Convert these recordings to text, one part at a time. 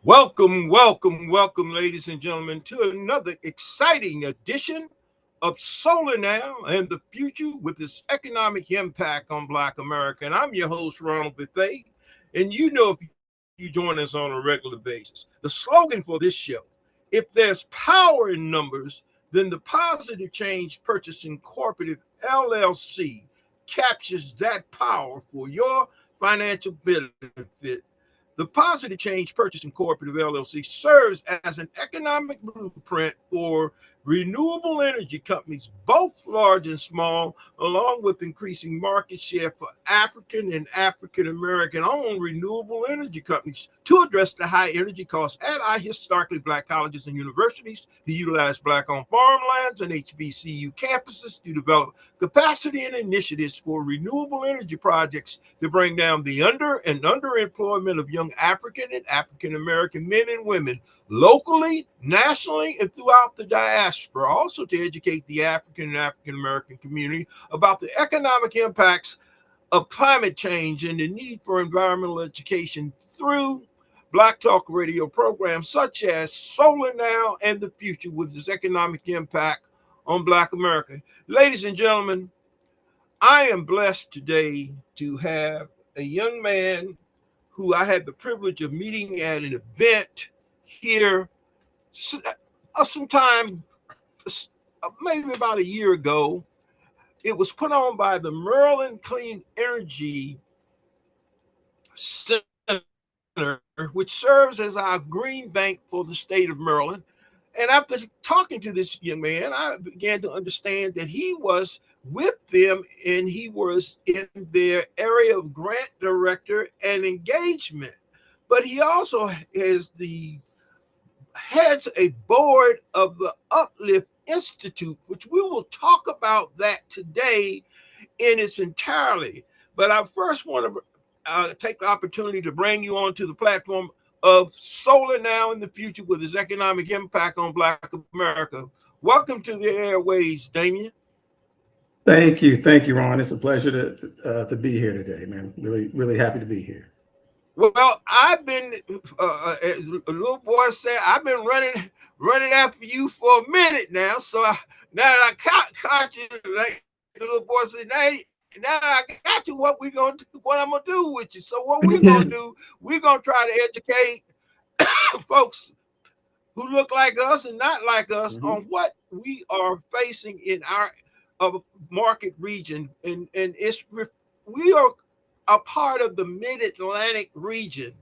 Welcome, ladies and gentlemen, to another exciting edition of Solar Now and the Future with its economic impact on Black America. And I'm your host, Ronald Bethea. And you know, if you join us on a regular basis, the slogan for this show, if there's power in numbers, then the Positive Change Purchasing Cooperative LLC captures that power for your financial benefit. The Positive Change Purchasing Cooperative LLC serves as an economic blueprint for renewable energy companies, both large and small, along with increasing market share for African and African American owned renewable energy companies to address the high energy costs at our historically Black colleges and universities, to utilize Black owned farmlands and HBCU campuses to develop capacity and initiatives for renewable energy projects to bring down the underemployment of young African and African American men and women locally, nationally, and throughout the diaspora. Also to educate the African and African American community about the economic impacts of climate change and the need for environmental education through Black Talk radio programs such as Solar Now and the Future with its economic impact on Black America. Ladies and gentlemen, I am blessed today to have a young man who I had the privilege of meeting at an event here sometime, maybe about a year ago. It was put on by the Maryland Clean Energy Center, which serves as our green bank for the state of Maryland. And after talking to this young man, I began to understand that he was with them and he was in their area of grant director and engagement. But he also has a board of the Uplift Institute, which we will talk about that today in its entirety. But I first want to take the opportunity to bring you onto the platform of Solar Now in the Future with its economic impact on Black America. Welcome to the airways, Daion. Thank you, Ron. It's a pleasure to be here today, man. Really happy to be here. Well, I've been, as a little boy said, I've been running after you for a minute now. So now that I caught you, like the little boy said, now I got you. What I'm gonna do with you? So what we're gonna do? We're gonna try to educate folks who look like us and not like us on what we are facing in our market region, and we are a part of the Mid-Atlantic region.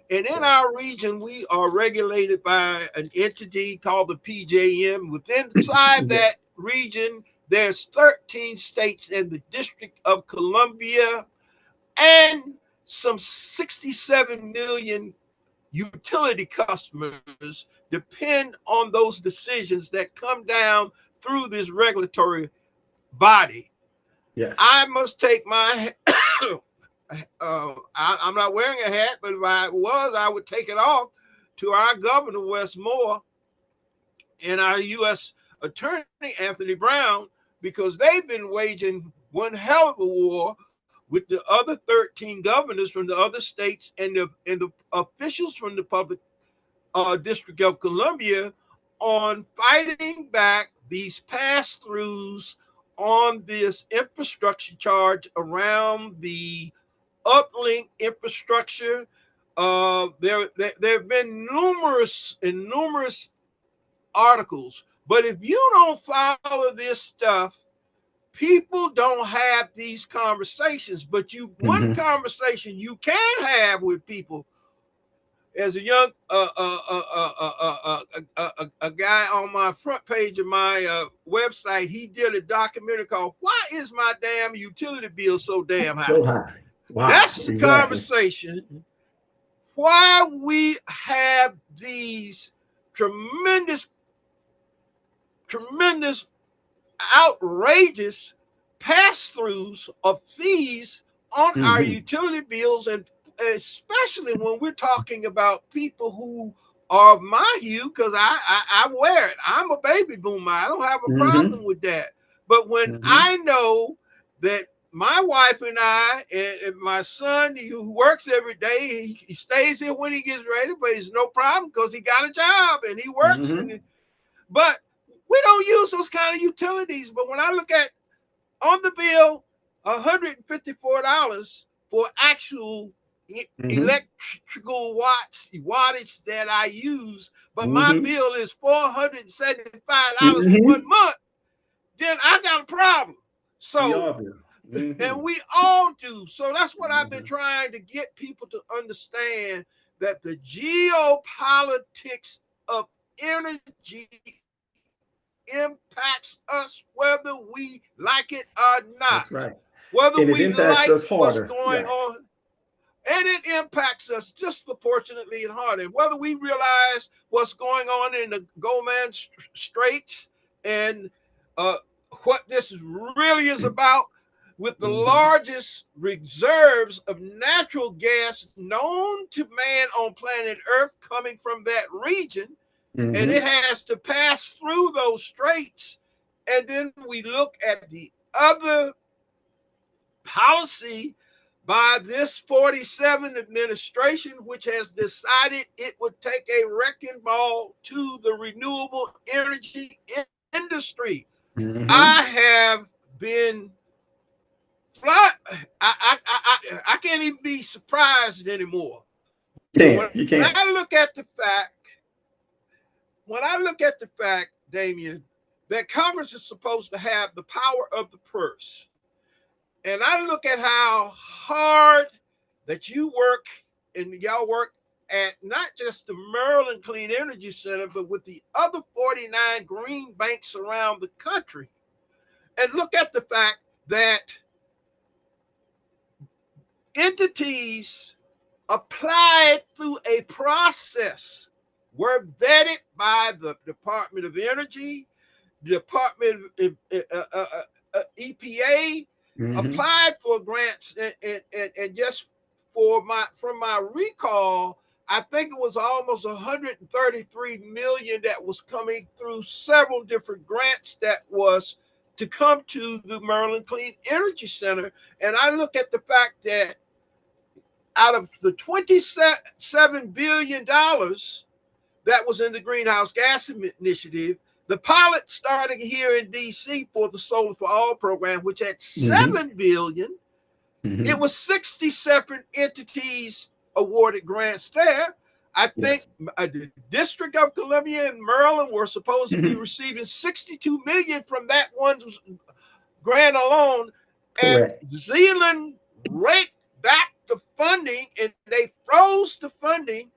And in our region, we are regulated by an entity called the PJM. Within inside that region, there's 13 states and the District of Columbia, and some 67 million utility customers depend on those decisions that come down through this regulatory body. Yes. I must take my I'm not wearing a hat, but if I was, I would take it off to our governor, Wes Moore, and our U.S. Attorney, Anthony Brown, because they've been waging one hell of a war with the other 13 governors from the other states and the officials from the public District of Columbia on fighting back these pass-throughs on this infrastructure charge around the uplink infrastructure. There have been numerous articles, but if you don't follow this stuff, people don't have these conversations. But one conversation you can have with people, as a young a guy on my front page of my website, he did a documentary called "Why Is My Damn Utility Bill So Damn High?" So high. Wow. That's the conversation. Why we have these tremendous, outrageous pass-throughs of fees on our utility bills, and especially when we're talking about people who are of my hue, because I wear it. I'm a baby boomer. I don't have a problem with that. But when I know that my wife and I and my son, who works every day, he stays here when he gets ready, but it's no problem because he got a job and he works. But we don't use those kind of utilities. But when I look at on the bill, $154 for actual electrical wattage that I use, but my bill is $475 for 1 month, then I got a problem. So, and we all do. So that's what I've been trying to get people to understand, that the geopolitics of energy impacts us whether we like it or not. That's right. Whether and we like what's going on. And it impacts us disproportionately and harder. Whether we realize what's going on in the Goldman Straits and what this really is about, with the largest reserves of natural gas known to man on planet Earth coming from that region, and it has to pass through those straits. And then we look at the other policy by this 47 administration, which has decided it would take a wrecking ball to the renewable energy industry. I have been I can't even be surprised anymore. You can't. When I look at the fact, Daion, that Congress is supposed to have the power of the purse, and I look at how hard that you work, and y'all work at not just the Maryland Clean Energy Center, but with the other 49 green banks around the country, and look at the fact that entities applied through a process were vetted by the Department of Energy, Department of EPA, applied for grants, and just from my recall, I think it was almost 133 million that was coming through several different grants that was to come to the Maryland Clean Energy Center. And I look at the fact that out of the $27 billion that was in the Greenhouse Gas Initiative, the pilot starting here in DC for the Solar for All program, which had $7 billion, it was 60 separate entities awarded grants there. I think the District of Columbia and Maryland were supposed to be receiving 62 million from that one grant alone. Correct. And Zealand raked back the funding, and they froze the funding,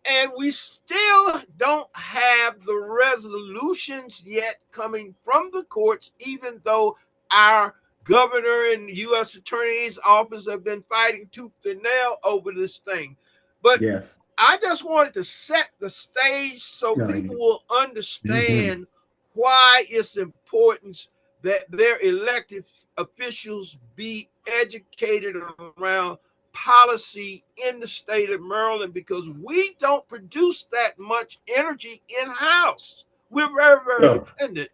and we still don't have the resolutions yet coming from the courts, even though our governor and U.S. Attorney's office have been fighting tooth and nail over this thing. But I just wanted to set the stage so people will understand why it's important that their elected officials be educated around policy in the state of Maryland, because we don't produce that much energy in-house. We're very, very dependent.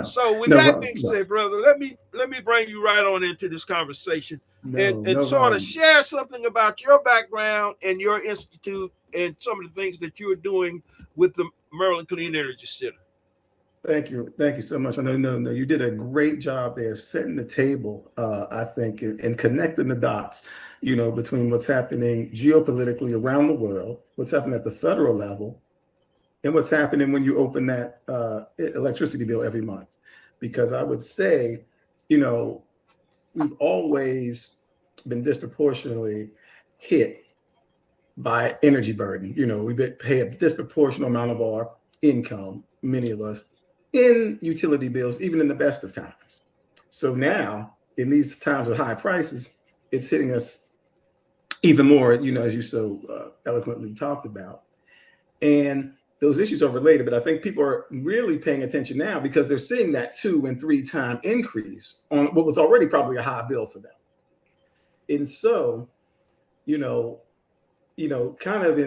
So with that being said, brother, let me bring you right on into this conversation and sort of share something about your background and your institute and some of the things that you are doing with the Maryland Clean Energy Center. Thank you so much. No, you did a great job there, setting the table, I think, and connecting the dots, between what's happening geopolitically around the world, what's happening at the federal level, and what's happening when you open that electricity bill every month. Because I would say, we've always been disproportionately hit by energy burden. We pay a disproportionate amount of our income, many of us, in utility bills, even in the best of times. So now, in these times of high prices, it's hitting us even more, as you so eloquently talked about. And those issues are related, but I think people are really paying attention now because they're seeing that 2 and 3 time increase on what was already probably a high bill for them. And so, kind of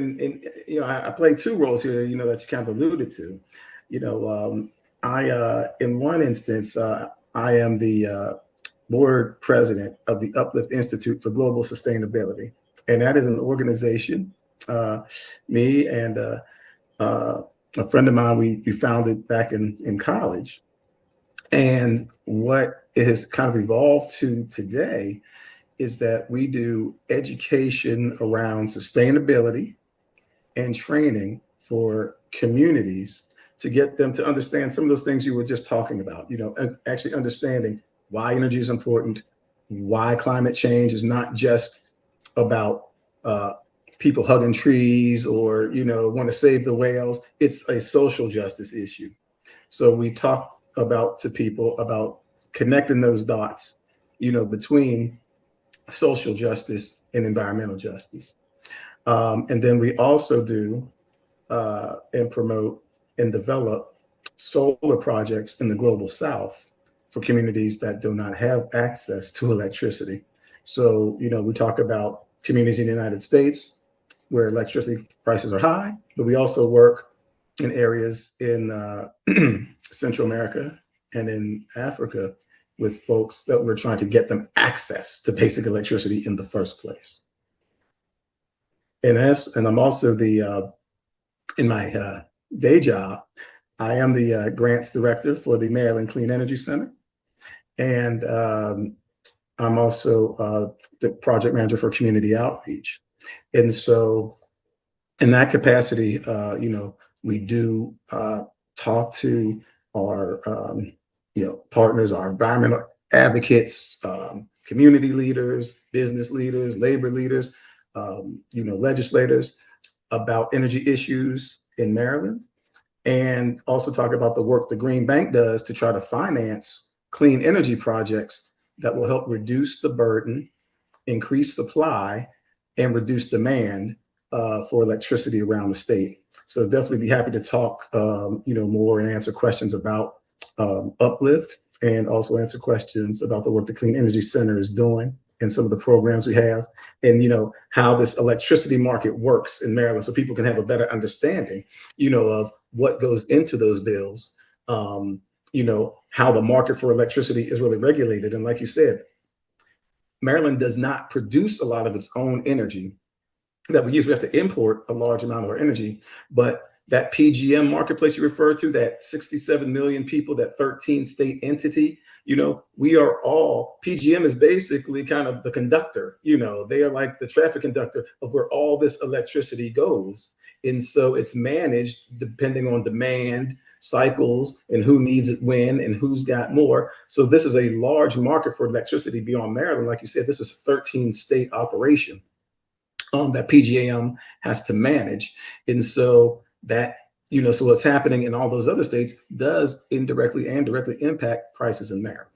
I play 2 roles here, that you kind of alluded to. I in one instance, I am the board president of the Uplift Institute for Global Sustainability. And that is an organization, me and a friend of mine, we founded back in college. And what it has kind of evolved to today is that we do education around sustainability and training for communities to get them to understand some of those things you were just talking about, actually understanding why energy is important, why climate change is not just about uh, people hugging trees or, want to save the whales. It's a social justice issue. So we talk about to people about connecting those dots, between social justice and environmental justice. And then we also do and promote and develop solar projects in the global south for communities that do not have access to electricity. So, we talk about communities in the United States where electricity prices are high, but we also work in areas in Central America and in Africa with folks that we're trying to get them access to basic electricity in the first place. And I'm also the in my day job, I am the grants director for the Maryland Clean Energy Center, and I'm also the project manager for community outreach. And so, in that capacity, we do talk to our, partners, our environmental advocates, community leaders, business leaders, labor leaders, legislators about energy issues in Maryland, and also talk about the work the Green Bank does to try to finance clean energy projects that will help reduce the burden, increase supply, and reduce demand for electricity around the state. So definitely be happy to talk, more and answer questions about Uplift, and also answer questions about the work the Clean Energy Center is doing and some of the programs we have, and how this electricity market works in Maryland, so people can have a better understanding, of what goes into those bills. How the market for electricity is really regulated, and like you said, Maryland does not produce a lot of its own energy that we use. We have to import a large amount of our energy, but that PGM marketplace you referred to, that 67 million people, that 13 state entity, we are all, PGM is basically kind of the conductor, they are like the traffic conductor of where all this electricity goes. And so it's managed depending on demand cycles and who needs it when and who's got more. So this is a large market for electricity beyond Maryland. Like you said, this is a 13 state operation that PGM has to manage. And so that, so what's happening in all those other states does indirectly and directly impact prices in Maryland.